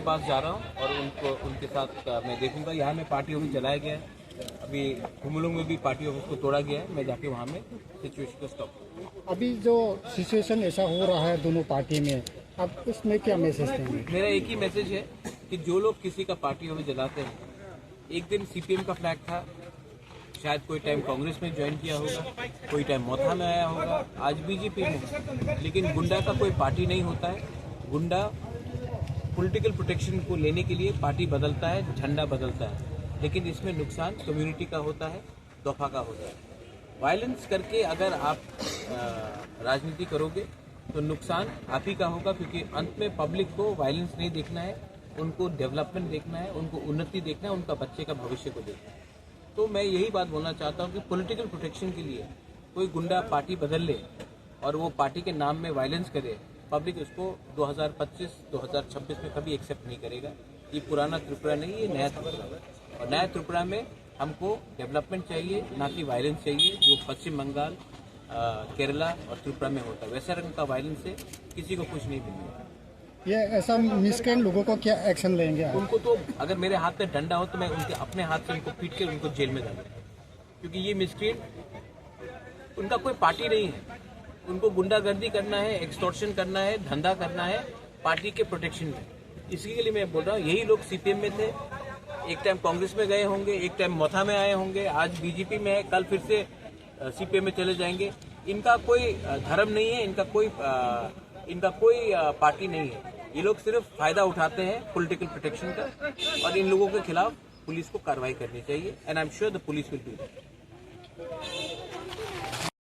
पास जा रहा हूँ और उनके साथ मैं देखूंगा। यहाँ में पार्टी ऑफिस जलाया गया है, अभी खुमुलुंग में भी पार्टी ऑफिस को तोड़ा गया है। मैं जाके वहाँ में सिचुएशन को स्टॉप। अभी जो सिचुएशन ऐसा हो रहा है दोनों पार्टी में, अब इसमें क्या मैसेज देंगे? मेरा एक ही मैसेज है कि जो लोग किसी का पार्टी ऑफिस जलाते हैं, एक दिन सीपीएम का फ्लैग था, शायद कोई टाइम कांग्रेस में ज्वाइन किया होगा, कोई टाइम मोथा में आया होगा, आज बीजेपी में। लेकिन गुंडा का कोई पार्टी नहीं होता है। गुंडा पॉलिटिकल प्रोटेक्शन को लेने के लिए पार्टी बदलता है, झंडा बदलता है, लेकिन इसमें नुकसान कम्युनिटी का होता है, दफा का होता है। वायलेंस करके अगर आप राजनीति करोगे तो नुकसान आप ही का होगा, क्योंकि अंत में पब्लिक को वायलेंस नहीं देखना है, उनको डेवलपमेंट देखना है, उनको उन्नति देखना है, उनका बच्चे का भविष्य को देखना है। तो मैं यही बात बोलना चाहता हूँ कि पॉलिटिकल प्रोटेक्शन के लिए कोई गुंडा पार्टी बदल ले और वो पार्टी के नाम में वायलेंस करे, पब्लिक उसको 2025-2026 में कभी एक्सेप्ट नहीं करेगा। ये पुराना त्रिपुरा नहीं, ये नया त्रिपुरा है। और नया त्रिपुरा में हमको डेवलपमेंट चाहिए, ना कि वायलेंस चाहिए, जो पश्चिम बंगाल, केरला और त्रिपुरा में होता है। वैसा रंग का वायलेंस से किसी को कुछ नहीं मिलेगा। ये ऐसा मिसक्रेंट लोगों को क्या एक्शन लेंगे आप? उनको तो अगर मेरे हाथ में डंडा हो तो मैं उनके अपने हाथ से उनको पीट के उनको जेल में डालूंगा, क्योंकि ये मिसक्रेंट उनका कोई पार्टी नहीं है। उनको गुंडागर्दी करना है, एक्सटॉर्शन करना है, धंधा करना है पार्टी के प्रोटेक्शन में। इसी के लिए मैं बोल रहा हूँ, यही लोग सीपीएम में थे, एक टाइम कांग्रेस में गए होंगे, एक टाइम मोथा में आए होंगे, आज बीजेपी में है, कल फिर से सीपीएम में चले जाएंगे। इनका कोई धर्म नहीं है, इनका कोई पार्टी नहीं है। ये लोग सिर्फ फायदा उठाते हैं पॉलिटिकल प्रोटेक्शन का, और इन लोगों के खिलाफ पुलिस को कार्रवाई करनी चाहिए। And I am sure the police will do that.